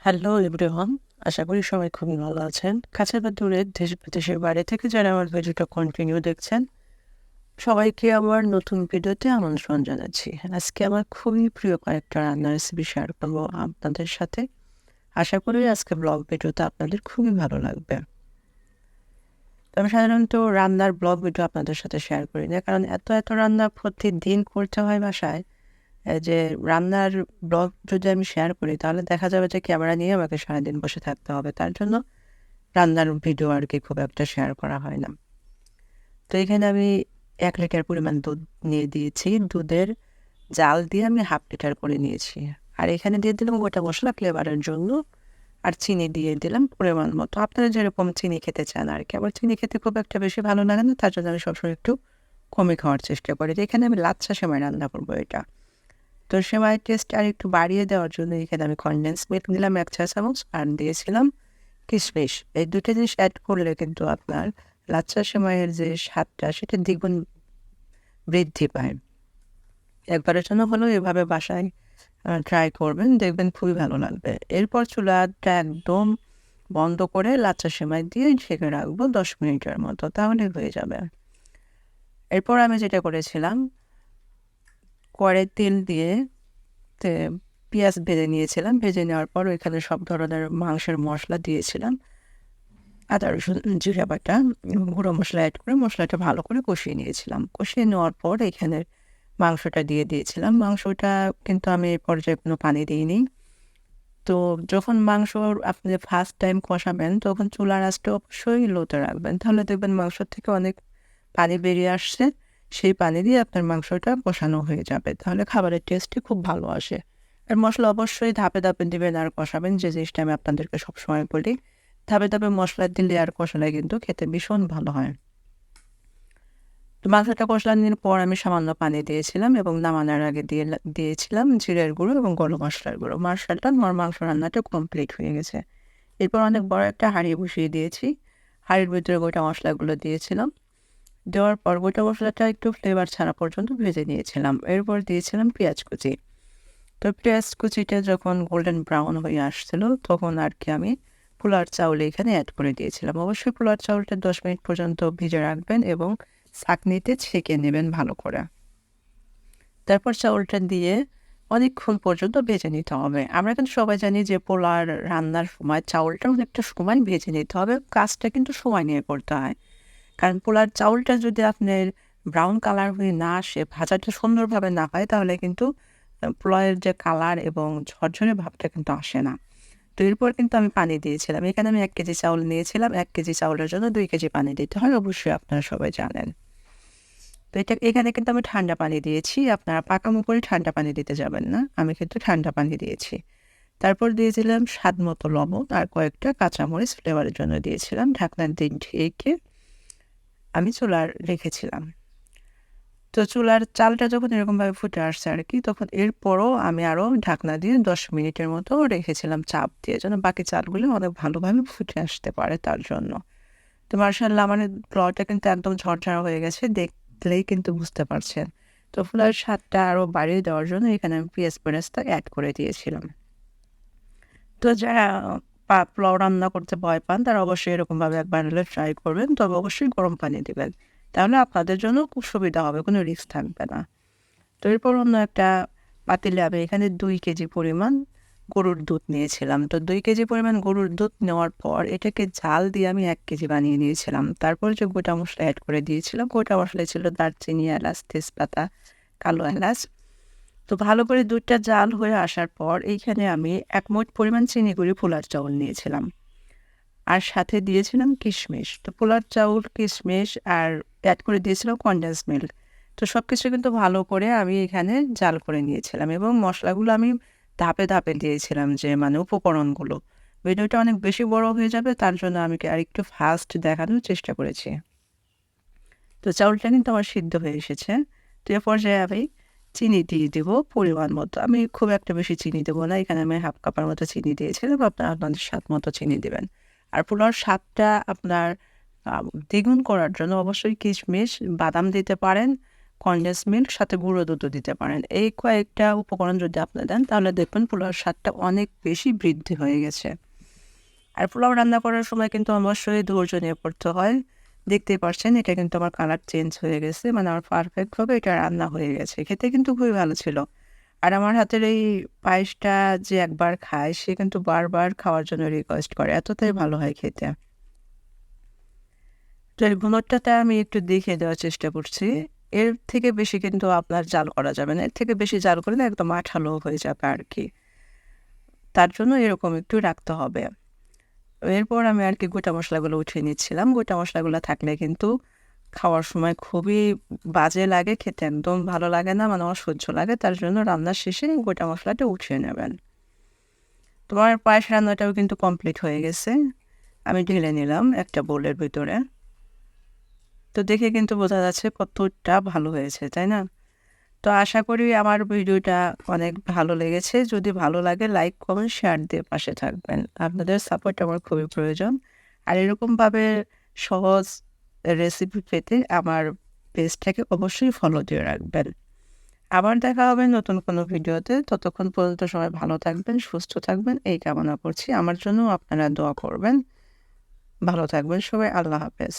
Hello everyone, আশা করি সবাই খুবই ভালো আছেন। কাছে বা দূরে, দেশ বিদেশের বাইরে থেকে যারা আমার ভিডিওটা কন্টিনিউ দেখছেন, সবাইকে আমার নতুন ভিডিওতে আমন্ত্রণ জানাচ্ছি। আজকে আমার খুবই প্রিয় কয়েকটা রান্নার রেসিপি শেয়ার করবো আপনাদের সাথে। আশা করি আজকে ব্লগ ভিডিওটা আপনাদের খুবই ভালো লাগবে। তো আমি সাধারণত রান্নার ব্লগ ভিডিও আপনাদের সাথে শেয়ার করি না, কারণ এত রান্না প্রতিদিন করতে হয় বাসায়। যে রান্নার ব্লগ যদি আমি শেয়ার করি তাহলে দেখা যাবে যে ক্যামেরা নিয়ে আমাকে সারাদিন বসে থাকতে হবে। তার জন্য রান্নার ভিডিও আরকি খুব একটা শেয়ার করা হয় না। তো এখানে আমি ১ লিটার পরিমাণ দুধ নিয়ে দিয়েছি। দুধের জাল দিয়ে আমি ১/২ লিটার করে নিয়েছি। আর এখানে দিয়ে দিলাম গোটা মসলা ফ্লেভারের জন্য। আর চিনি দিয়ে দিলাম পরিমাণ মতো। আপনারা যেরকম চিনি খেতে চান আরকি। আমার চিনি খেতে খুব একটা বেশি ভালো লাগে না। তার জন্য আমি সবসময় একটু কমই খাওয়ার চেষ্টা করি। তো এখানে আমি লাচ্ছা সেমাই রান্না করব এটা। তো সেমাইয়ের টেস্ট আরেকটু বাড়িয়ে দেওয়ার জন্য এখানে আমি কনডেন্স মিল্ক দিলাম ১ চা চামচ আর দিয়েছিলাম কিশমিশ। এই ২ টা জিনিস এড করলে কিন্তু আপনার লাচ্ছা সেমাইয়ের যে স্বাদটা সেটা দ্বিগুণ বৃদ্ধি পায়। একবারের জন্য হলেও এভাবে বাসায় ট্রাই করবেন, দেখবেন খুবই ভালো লাগবে। এরপর চুলাটা একদম বন্ধ করে লাচ্ছা সেমাই দিয়ে ঢেকে রাখবো ১০ মিনিটের মতো, তাহলে হয়ে যাবে। এরপর আমি যেটা করেছিলাম, কড়াইয়ে তেল দিয়ে তে পেঁয়াজ ভেজে নিয়েছিলাম। ভেজে নেওয়ার পর ওইখানে সব ধরনের মাংসের মসলা দিয়েছিলাম। আদা, রসুন, জিরা বাটা এবং গুঁড়ো মসলা এড করে মসলাটা ভালো করে কষিয়ে নিয়েছিলাম। কষিয়ে নেওয়ার পর এখানে মাংসটা দিয়ে দিয়েছিলাম। মাংসটা কিন্তু আমি এই পর্যায়ে কোনো পানি দিইনি। তো যখন মাংস আপনি ফার্স্ট টাইম কষাবেন তখন চুলার আঁচটা অবশ্যই লোতে রাখবেন। তাহলে দেখবেন মাংসর থেকে অনেক পানি বেরিয়ে আসছে। সেই পানি দিয়ে আপনার মাংসটা কষানো হয়ে যাবে। তাহলে খাবারের টেস্টটি খুব ভালো আসে। আর মসলা অবশ্যই ধাপে দিবেন আর কষাবেন, যে জিনিসটা আমি আপনাদেরকে সবসময় বলি। ধাপে মসলা দিলে আর কষালে কিন্তু খেতে ভীষণ ভালো হয়। তো মাংসটা কষানোর পর আমি সামান্য পানি দিয়েছিলাম এবং নামানোর আগে দিয়েছিলাম জিরের গুঁড়ো এবং গরম মসলার গুঁড়ো। আমার মাংস রান্নাটা কমপ্লিট হয়ে গেছে। এরপর অনেক বড় একটা হাঁড়ি বসিয়ে দিয়েছি। হাঁড়ির ভিতরে গোটা মসলাগুলো দিয়েছিলাম। দেওয়ার পর গোটা মসলাটা একটু ফ্লেভার ছাড়া পর্যন্ত ভেজে নিয়েছিলাম। এরপর দিয়েছিলাম পেঁয়াজ কুচি। তো পেঁয়াজ কুচিটা যখন গোল্ডেন ব্রাউন হয়ে আসছিল তখন আরকি আমি পোলার চাউল এখানে এড করে দিয়েছিলাম। অবশ্যই পোলার চাউলটা ১০ মিনিট পর্যন্ত ভিজে রাখবেন এবং ছাঁকনিতে ছেঁকে নেবেন ভালো করে। তারপর চাউলটা দিয়ে অনেকক্ষণ পর্যন্ত ভেজে নিতে হবে। আমরা কিন্তু সবাই জানি যে পোলার রান্নার সময় চাউলটা অনেকটা সময় ভেজে নিতে হবে। কাজটা কিন্তু সময় নিয়ে করতে হয়। কারণ পোলার চাউলটা যদি আপনার ব্রাউন কালার হয়ে না আসে, ভাজাটা সুন্দরভাবে না হয়, তাহলে কিন্তু পোলাওয়ের যে কালার এবং ঝরঝরে ভাবটা কিন্তু আসে না। তো এরপর কিন্তু আমি পানি দিয়েছিলাম। এখানে আমি ১ কেজি চাউল নিয়েছিলাম। ১ কেজি চাউলের জন্য ২ কেজি পানি দিতে হয়। অবশ্যই আপনারা সবাই জানেন। তো এখানে কিন্তু আমি ঠান্ডা পানি দিয়েছি। আপনারা পাকামো করে ঠান্ডা পানি দিতে যাবেন না। আমি কিন্তু ঠান্ডা পানি দিয়েছি। তারপর দিয়েছিলাম স্বাদ মতো লবণ আর কয়েকটা কাঁচামরিচ ফ্লেভারের জন্য দিয়েছিলাম। ঢাকনা দিয়ে ঢেকে আমি চুলার রেখেছিলাম। তো চুলার চালটা যখন এরকমভাবে ফুটে আসছে আরকি, তখন এরপরও আমি আরও ঢাকনা দিয়ে ১০ মিনিটের মতো রেখেছিলাম চাপ দিয়ে, যেন বাকি চালগুলো অনেক ভালোভাবে ফুটে আসতে পারে তার জন্য। তো মার্শাল্লাহ আমার পোলাওটা কিন্তু একদম ঝরঝরা হয়ে গেছে। দেখলেই কিন্তু বুঝতে পারছেন। তো পোলাওয়ের স্বাদটা আরও বাড়িয়ে দেওয়ার জন্য এখানে আমি পেঁয়াজ বেরেস্তা এড করে দিয়েছিলাম। তো যারা পোলাও রান্না করতে ভয় পান তারা অবশ্যই এরকমভাবে একবার হলে ট্রাই করবেন। তবে অবশ্যই গরম পানি দিবেন। তাহলে আপনাদের জন্য খুব সুবিধা হবে, কোনো রিস্ক থাকবে না। তো এরপর অন্য একটা পাতিলে আমি এখানে ২ কেজি পরিমাণ গরুর দুধ নিয়েছিলাম। তো ২ কেজি পরিমাণ গরুর দুধ নেওয়ার পর এটাকে জাল দিয়ে আমি ১ কেজি বানিয়ে নিয়েছিলাম। তারপর যে গোটা মসলা এড করে দিয়েছিলাম, গোটা মসলায় ছিল দারচিনি, এলাচ, তেজপাতা, কালো এলাচ। তো ভালো করে দুধটা জাল হয়ে আসার পর এইখানে আমি ১ মুঠ পরিমাণ চিনি গুঁড়ি পোলার চাউল নিয়েছিলাম। আর সাথে দিয়েছিলাম কিশমিশ। তো পোলার চাউল, কিশমিশ আর এড করে দিয়েছিলাম কনডেন্স মিল্ক। তো সবকিছু কিন্তু ভালো করে আমি এখানে জাল করে নিয়েছিলাম এবং মসলাগুলো আমি ধাপে দিয়েছিলাম, যে মানে উপকরণগুলো। ভিডিওটা অনেক বেশি বড় হয়ে যাবে, তার জন্য আমি আরেকটু ফাস্ট দেখানোর চেষ্টা করেছি। তো চাউলটা কিন্তু আমার সিদ্ধ হয়ে এসেছে। তো এ পর্যায়ে আমি চিনি দিয়ে দিব পরিমাণ মতো। আমি খুব একটা বেশি চিনি দেবো না। এখানে আমি 1/2 কাপের মতো চিনি দিয়েছিলাম। আপনারা আপনাদের স্বাদ মতো চিনি দিবেন। আর পোলাওর স্বাদটা আপনার আ দ্বিগুণ করার জন্য অবশ্যই কিশমিশ, বাদাম দিতে পারেন কনডেন্স মিল্ক, সাথে গুঁড়ো দুধও দিতে পারেন। এই কয়েকটা উপকরণ যদি আপনি দেন তাহলে দেখবেন পোলাওর স্বাদটা অনেক বেশি বৃদ্ধি হয়ে গেছে। আর পোলাও রান্না করার সময় কিন্তু অবশ্যই ধৈর্য নিয়ে করতে হয়। দেখতেই পারছেন এটা কিন্তু আমার কালার চেঞ্জ হয়ে গেছে, মানে আমার পারফেক্টভাবে এটা রান্না হয়ে গেছে। খেতে কিন্তু খুবই ভালো ছিল। আর আমার হাতের এই পায়েসটা যে একবার খায় সে কিন্তু বারবার খাওয়ার জন্য রিকোয়েস্ট করে, এতটাই ভালো হয় খেতে। তো এর গুণটাতে আমি একটু দেখিয়ে দেওয়ার চেষ্টা করছি। এর থেকে বেশি কিন্তু আপনার জাল করা যাবে না। এর থেকে বেশি জাল করলে একদম আঠালো হয়ে যাবে আর কি। তার জন্য এরকম একটু রাখতে হবে। এরপর আমি আর কি গোটা মশলাগুলো উঠিয়ে নিচ্ছিলাম। গোটা মশলাগুলো থাকলে কিন্তু খাওয়ার সময় খুবই বাজে লাগে, খেতে একদম ভালো লাগে না, মানে অসহ্য লাগে। তার জন্য রান্নার শেষে গোটা মশলাটা উঠিয়ে নেবেন। তোমার পায়েস রান্নাটাও কিন্তু কমপ্লিট হয়ে গেছে। আমি ঢেলে নিলাম একটা বোলের ভিতরে। তো দেখে কিন্তু বোঝা যাচ্ছে কতটা ভালো হয়েছে, তাই না? তো আশা করি আমার ভিডিওটা অনেক ভালো লেগেছে। যদি ভালো লাগে লাইক, কমেন্ট, শেয়ার দিয়ে পাশে থাকবেন। আপনাদের সাপোর্ট আমার খুবই প্রয়োজন। আর এরকমভাবে সহজ রেসিপি পেতে আমার পেজটাকে অবশ্যই ফলো দিয়ে রাখবেন। আবার দেখা হবে নতুন কোনো ভিডিওতে। ততক্ষণ পর্যন্ত সবাই ভালো থাকবেন, সুস্থ থাকবেন এই কামনা করছি। আমার জন্যও আপনারা দোয়া করবেন। ভালো থাকবেন সবাই। আল্লাহ হাফেজ।